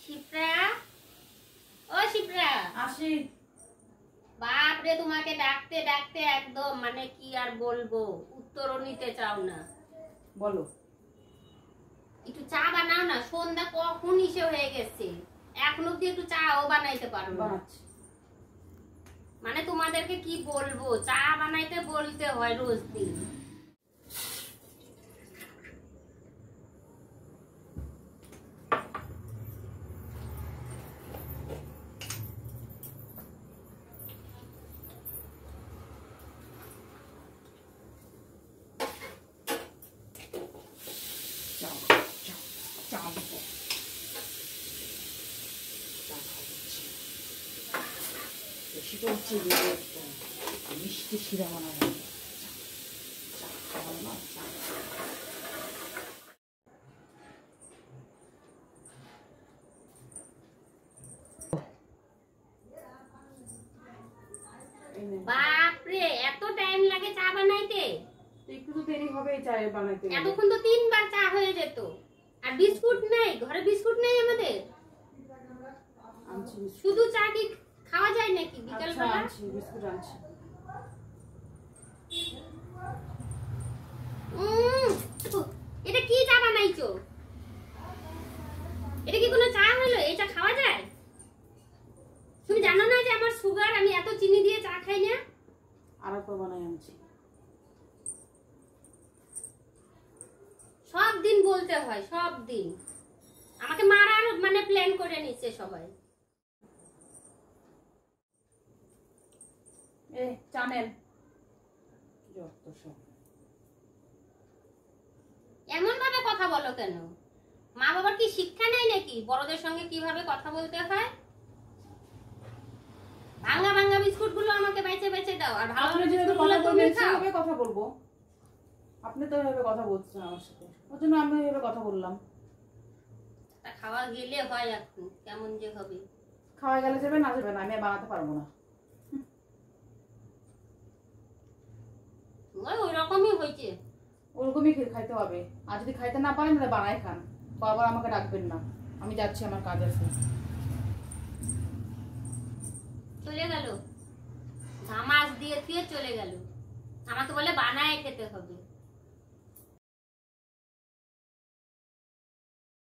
শিপ্রা, ও শিপ্রা, আসি। বাপ রে, তোমাকে ডাকতে ডাকতে একদম মানে কি আর বলবো, উত্তরও নিতে চাও না। বলো। একটু চা বানাও না, সন্ধ্যা কখন ইসে হয়ে গেছে, এখন অব্দি একটু চাও বানাইতে পারো না। বানাচ্ছি। মানে তোমাদেরকে কি বলবো, চা বানাইতে বলতে হয় রোজ দিন। সেটা হচ্ছে মিষ্টি শিরা বানাবো। বাপরে, এত টাইম লাগে চা বানাইতে? একটু তো দেরি হবে চায় বানাইতে। এতক্ষণ তো 3 বার চা হয়ে যেত। আর বিস্কুট নেই ঘরে, বিস্কুট নেই আমাদের। শুধু চা কি খাওয়া যায় নাকি বিকাল বেলা? আনছি বিস্কুট আনছি। এটা কি চা বানাইছো? এটা কি কোনো চা হলো? এই চা খাওয়া যায়? তুমি জানো না যে আমার সুগার, আমি এত চিনি দিয়ে চা খাই না। আরেকবার বানাই আনছি। সব দিন বলতে হয়, সব দিন আমাকে মারার মানে প্ল্যান করে নিচ্ছে সবাই। চ্যানেল এমন ভাবে কথা বলো কেন? মা বাবার কি শিক্ষা নেই নাকি বড়দের সঙ্গে কিভাবে কথা বলতে হয়? ভাঙা ভাঙা বিস্কুট গুলো আমাকে বেঁচে বেঁচে দাও, আর ভালো ভালো বিস্কুট গুলো তুমি খাও। কথা বলবো, আপনি তো এভাবে কথা বলছেন আমার সাথে, ওর জন্য আমি এভাবে কথা বললাম। তা খাওয়া গেলে হয়, এখন কেমন যে হবে। খাওয়া গেলে যাবে না যাবে না, আমি আর বানাতে পারবো না। ওই রকমই হয়েছে। ওরকমই খাইতে হবে, আর যদি খাইতে না পারেন তাহলে বানাই খান, বারবার আমাকে ডাকবেন না। আমি যাচ্ছি, আমার কাজ আছে। চলে গেল, ঝামাস দিয়ে চলে গেল, আমাকে বলে বানায় খেতে হবে।